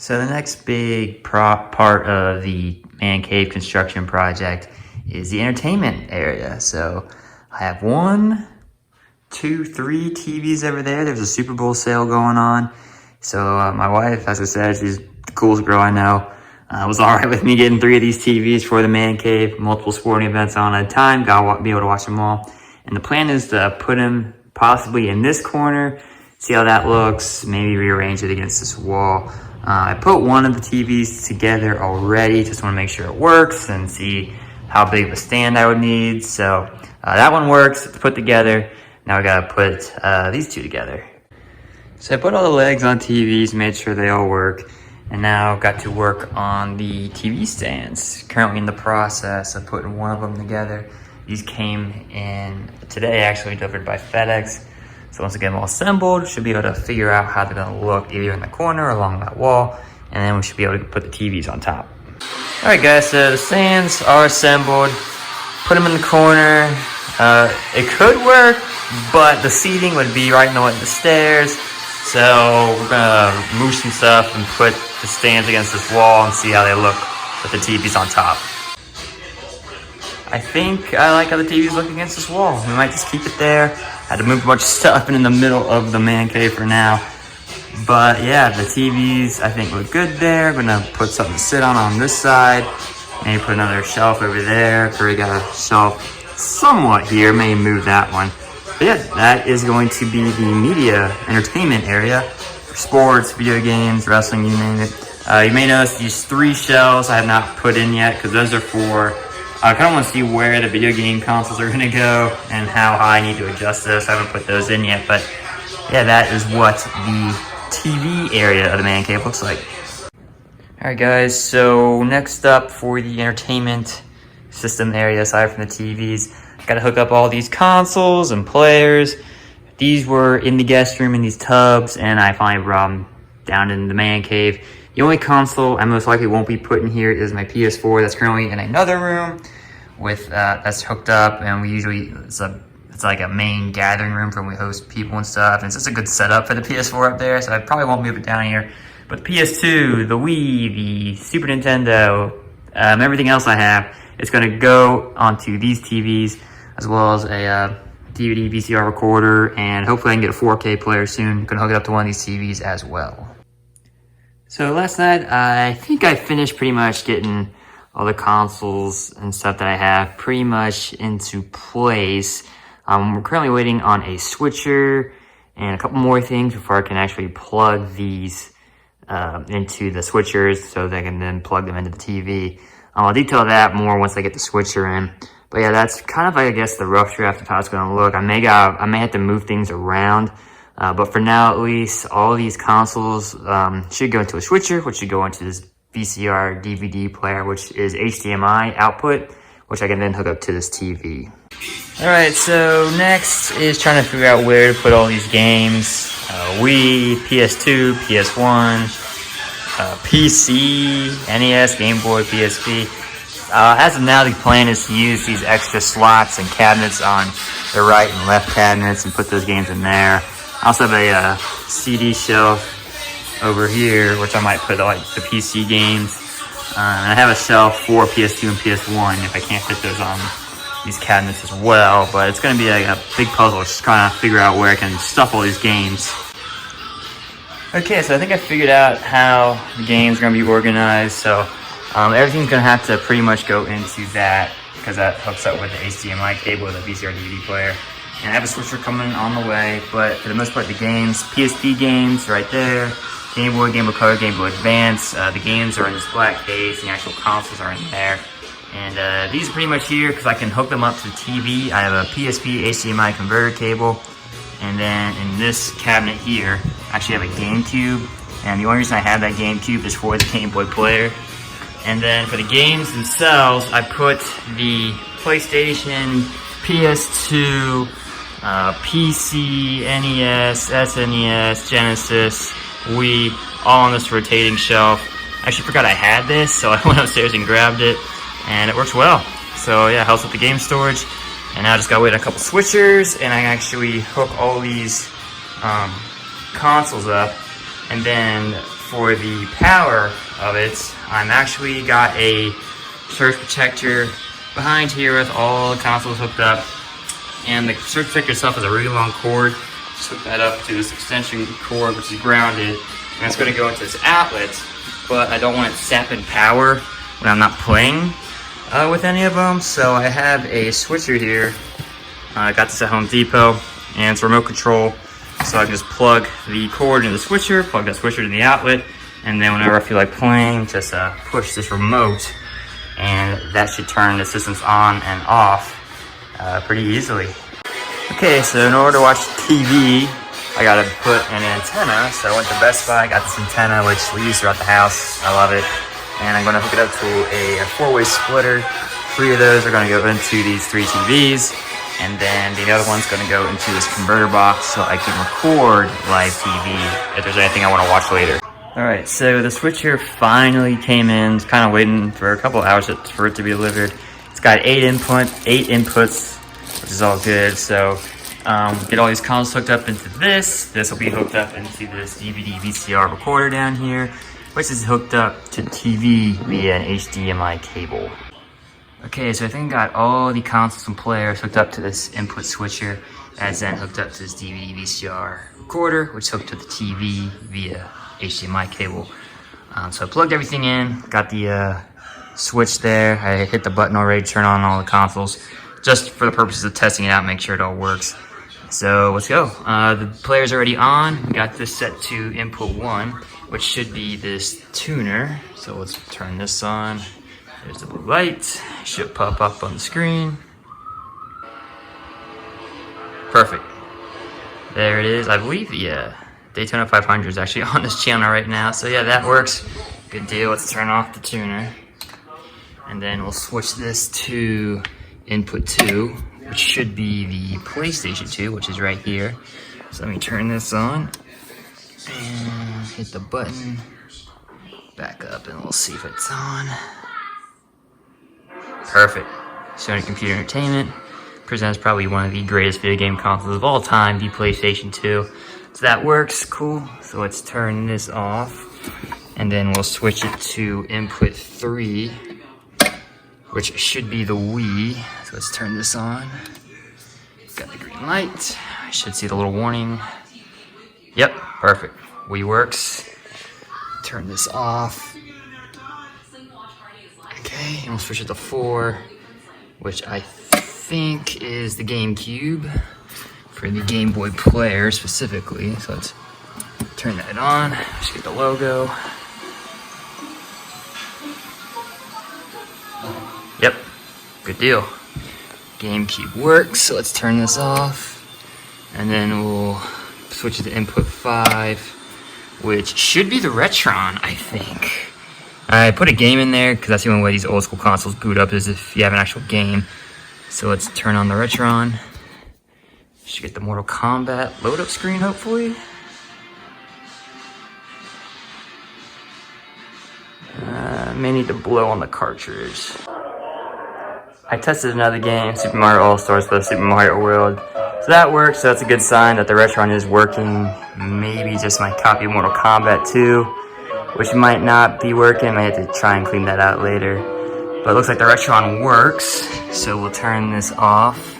So the next big part of the man cave construction project is the entertainment area. So I have 1, 2, 3 TVs over there. There's a Super Bowl sale going on. So my wife, as I said, she's the coolest girl I know. Was all right with me getting 3 of these TVs for the man cave, multiple sporting events on at a time. Gotta be able to watch them all. And the plan is to put them possibly in this corner, see how that looks, maybe rearrange it against this wall. I put one of the TVs together already, just want to make sure it works and see how big of a stand I would need. So that one works, it's put together. Now I gotta put these two together. So I put all the legs on TVs, made sure they all work, and now got to work on the TV stands. Currently in the process of putting one of them together. These came in today, actually delivered by FedEx. So once I get them all assembled, should be able to figure out how they're gonna look either in the corner or along that wall, and then we should be able to put the TVs on top. All right guys, so the stands are assembled, put them in the corner. It could work, but the seating would be right in the way of the stairs. So we're gonna move some stuff and put the stands against this wall and see how they look with the TVs on top. I think I like how the TVs look against this wall. We might just keep it there. Had to move a bunch of stuff in the middle of the man cave for now. But yeah, the TVs I think look good there. I'm gonna put something to sit on this side. Maybe put another shelf over there. Already got a shelf somewhat here. Maybe move that one. But yeah, that is going to be the media entertainment area. For sports, video games, wrestling, you name it. You may notice these 3 shelves I have not put in yet because those are for I kind of want to see where the video game consoles are going to go and how high I need to adjust those. I haven't put those in yet, but yeah, that is what the TV area of the man cave looks like. Alright guys, so next up for the entertainment system area, aside from the TVs, got to hook up all these consoles and players. These were in the guest room in these tubs, and I finally brought them down in the man cave. The only console I most likely won't be putting here is my PS4 that's currently in another room with that's hooked up, and we usually it's like a main gathering room for when we host people and stuff, and it's just a good setup for the PS4 up there, so I probably won't move it down here. But the PS2, the Wii, the Super Nintendo, everything else I have, it's gonna go onto these TVs, as well as a DVD VCR recorder, and hopefully I can get a 4K player soon. Gonna hook it up to one of these TVs as well. So last night, I think I finished pretty much getting all the consoles and stuff that I have pretty much into place. We're currently waiting on a switcher and a couple more things before I can actually plug these into the switchers so they can then plug them into the TV. I'll detail that more once I get the switcher in. But yeah, that's kind of, I guess, the rough draft of how it's going to look. I may have to move things around. But for now, at least, all these consoles should go into a switcher, which should go into this VCR DVD player, which is HDMI output, which I can then hook up to this TV. Alright, so next is trying to figure out where to put all these games. Wii, PS2, PS1, PC, NES, Game Boy, PSP. As of now, the plan is to use these extra slots and cabinets on the right and left cabinets and put those games in there. I also have a CD shelf over here, which I might put like the PC games. And I have a shelf for PS2 and PS1 if I can't fit those on these cabinets as well. But it's going to be like a big puzzle, just trying to figure out where I can stuff all these games. Okay, so I think I figured out how the games are going to be organized. So everything's going to have to pretty much go into that, because that hooks up with the HDMI cable with the VCR DVD player. And I have a switcher coming on the way, but for the most part, the games, PSP games right there, Game Boy, Game Boy Color, Game Boy Advance, the games are in this black case, and the actual consoles are in there. And these are pretty much here because I can hook them up to the TV. I have a PSP HDMI converter cable, and then in this cabinet here, I actually have a GameCube, and the only reason I have that GameCube is for the Game Boy player. And then for the games themselves, I put the PlayStation, PS2, PC, NES, SNES, Genesis, Wii, all on this rotating shelf. I actually forgot I had this, so I went upstairs and grabbed it, and it works well. So yeah, it helps with the game storage. And now I just gotta wait on a couple switchers, and I actually hook all these consoles up. And then for the power of it, I'm actually got a surge protector behind here with all the consoles hooked up. And the surge protector itself has a really long cord. Just hook that up to this extension cord, which is grounded. And it's going to go into this outlet, but I don't want it sapping power when I'm not playing with any of them. So I have a switcher here. I got this at Home Depot, and it's remote control. So I can just plug the cord into the switcher, plug that switcher to the outlet, and then whenever I feel like playing, just push this remote, and that should turn the systems on and off pretty easily. Okay, so in order to watch TV, I gotta put an antenna. So I went to Best Buy, got this antenna, which we use throughout the house. I love it. And I'm gonna hook it up to a four-way splitter. 3 of those are gonna go into these 3 TVs. And then the other one's gonna go into this converter box so I can record live TV if there's anything I wanna watch later. All right, so the switcher finally came in. It's kind of waiting for a couple hours for it to be delivered. It's got 8 inputs, which is all good. So get all these consoles hooked up into this. This will be hooked up into this DVD VCR recorder down here, which is hooked up to TV via an HDMI cable. Okay, so I think I got all the consoles and players hooked up to this input switcher, as then hooked up to this DVD VCR recorder, which is hooked to the TV via HDMI cable. So I plugged everything in, got the switch there. I hit the button already to turn on all the consoles, just for the purposes of testing it out, make sure it all works. So let's go. The player's already on. We got this set to input 1, which should be this tuner. So let's turn this on. There's the blue light. Should pop up on the screen. Perfect. There it is. I believe the Daytona 500 is actually on this channel right now. So yeah, that works. Good deal. Let's turn off the tuner. And then we'll switch this to input 2, which should be the PlayStation 2, which is right here. So let me turn this on and hit the button. Back up and we'll see if it's on. Perfect. Sony Computer Entertainment presents probably one of the greatest video game consoles of all time, the PlayStation 2. So that works, cool. So let's turn this off, and then we'll switch it to input 3, which should be the Wii. So let's turn this on. Got the green light. I should see the little warning. Yep, perfect. Wii works. Turn this off. Okay, and we'll switch it to 4, which I think is the GameCube for the Game Boy player specifically. So let's turn that on. Just get the logo. Yep, good deal. GameCube works, so let's turn this off. And then we'll switch it to input 5, which should be the Retron, I think. I put a game in there because that's the only way these old school consoles boot up, is if you have an actual game. So let's turn on the Retron. Should get the Mortal Kombat load up screen, hopefully. May need to blow on the cartridge. I tested another game, Super Mario All-Stars for the Super Mario World. So that works, so that's a good sign that the Retron is working. Maybe just my copy of Mortal Kombat 2, which might not be working. I might have to try and clean that out later. But it looks like the Retron works, so we'll turn this off.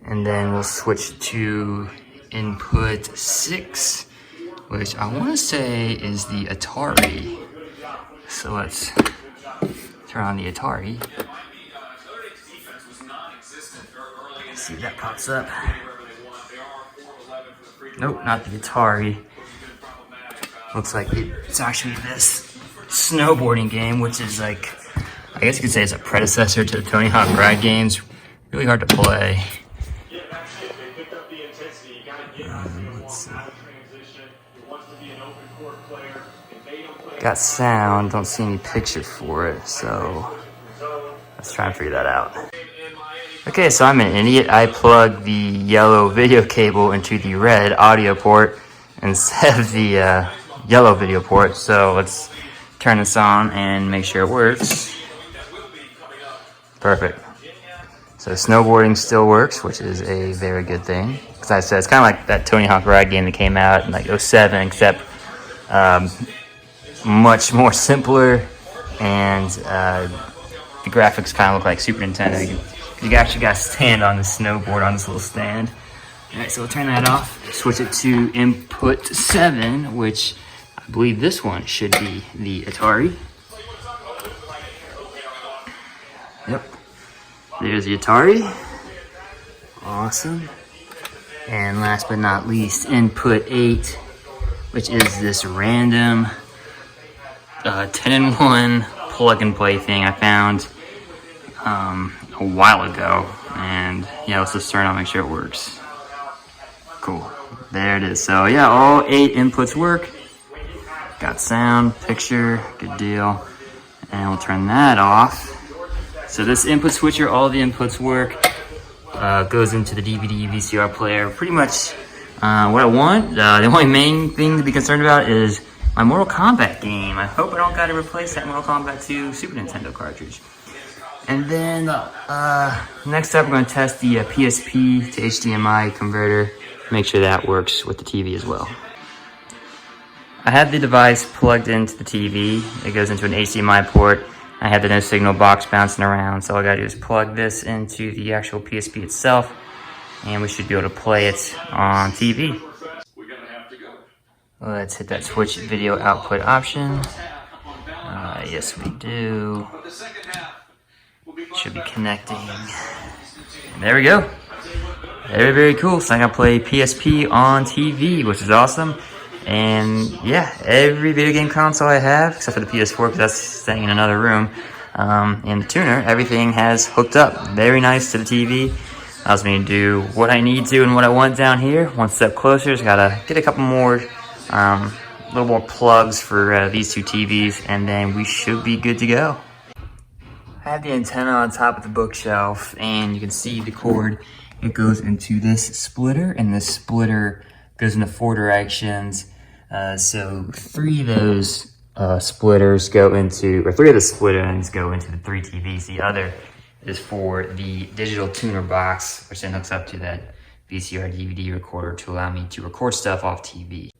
And then we'll switch to input 6, which I want to say is the Atari. So let's turn on the Atari. See if that pops up. Nope, not the Atari. Looks like it's actually this snowboarding game, which is like, I guess you could say it's a predecessor to the Tony Hawk Ride games. Really hard to play. Let's see. Got sound, don't see any picture for it, so let's try and figure that out. Okay, so I'm an idiot. I plugged the yellow video cable into the red audio port instead of the yellow video port. So let's turn this on and make sure it works. Perfect. So snowboarding still works, which is a very good thing. Because I said, it's kind of like that Tony Hawk Ride game that came out in like '07, except Um, much more simpler, and the graphics kind of look like Super Nintendo. You actually got to stand on the snowboard on this little stand. All right, so we'll turn that off. Switch it to input 7, which I believe this one should be the Atari. Yep. There's the Atari. Awesome. And last but not least, input 8, which is this random 10-in-1 plug-and-play thing I found a while ago. And yeah, let's just turn it on, make sure it works. Cool. There it is. So yeah, all 8 inputs work. Got sound, picture, good deal. And we'll turn that off. So this input switcher, all the inputs work. Goes into the DVD VCR player. Pretty much what I want. The only main thing to be concerned about is my Mortal Kombat game. I hope I don't got to replace that Mortal Kombat 2 Super Nintendo cartridge. And then next up, we're going to test the PSP to HDMI converter. Make sure that works with the TV as well. I have the device plugged into the TV. It goes into an HDMI port. I have the no signal box bouncing around, so all I gotta do is plug this into the actual PSP itself, and we should be able to play it on TV. Let's hit that switch video output option. Yes, we do. Should be connecting. And there we go. Very, very cool. So I'm gonna play PSP on TV, which is awesome. And yeah, every video game console I have, except for the PS4, because that's staying in another room, and the tuner, everything has hooked up very nice to the TV. Allows me to do what I need to and what I want down here. One step closer, just gotta get a couple more, little more plugs for these 2 TVs, and then we should be good to go. I have the antenna on top of the bookshelf, and you can see the cord. It goes into this splitter, and this splitter goes into 4 directions. So 3 of those splitters go into, or 3 of the split ends go into the 3 TVs. The other is for the digital tuner box, which then hooks up to that VCR DVD recorder to allow me to record stuff off TV.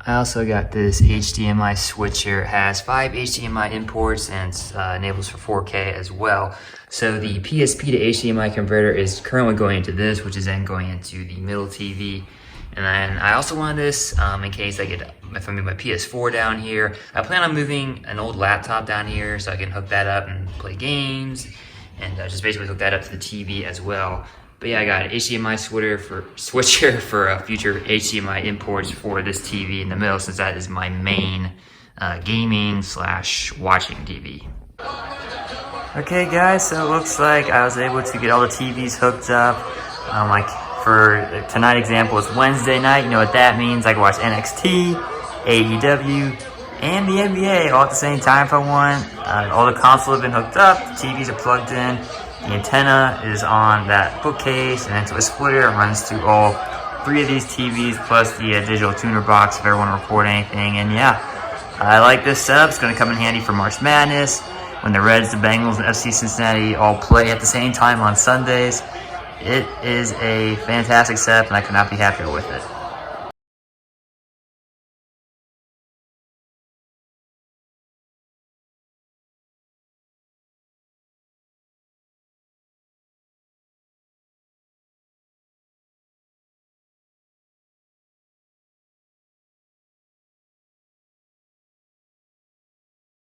I also got this HDMI switcher. It has 5 HDMI imports and enables for 4K as well. So the PSP to HDMI converter is currently going into this, which is then going into the middle TV. And then I also wanted this in case if I move my PS4 down here. I plan on moving an old laptop down here so I can hook that up and play games, and just basically hook that up to the TV as well. But yeah, I got an HDMI switcher for future HDMI imports for this TV in the middle, since that is my main gaming / watching TV. Okay guys, so it looks like I was able to get all the TVs hooked up. Like for tonight example, it's Wednesday night. You know what that means. I can watch NXT, AEW, and the NBA all at the same time if I want. All the consoles have been hooked up. The TVs are plugged in. The antenna is on that bookcase, and into a splitter. It runs to all 3 of these TVs, plus the digital tuner box if I ever want to record anything. And yeah, I like this setup. It's going to come in handy for March Madness, when the Reds, the Bengals, and FC Cincinnati all play at the same time on Sundays. It is a fantastic setup, and I could not be happier with it.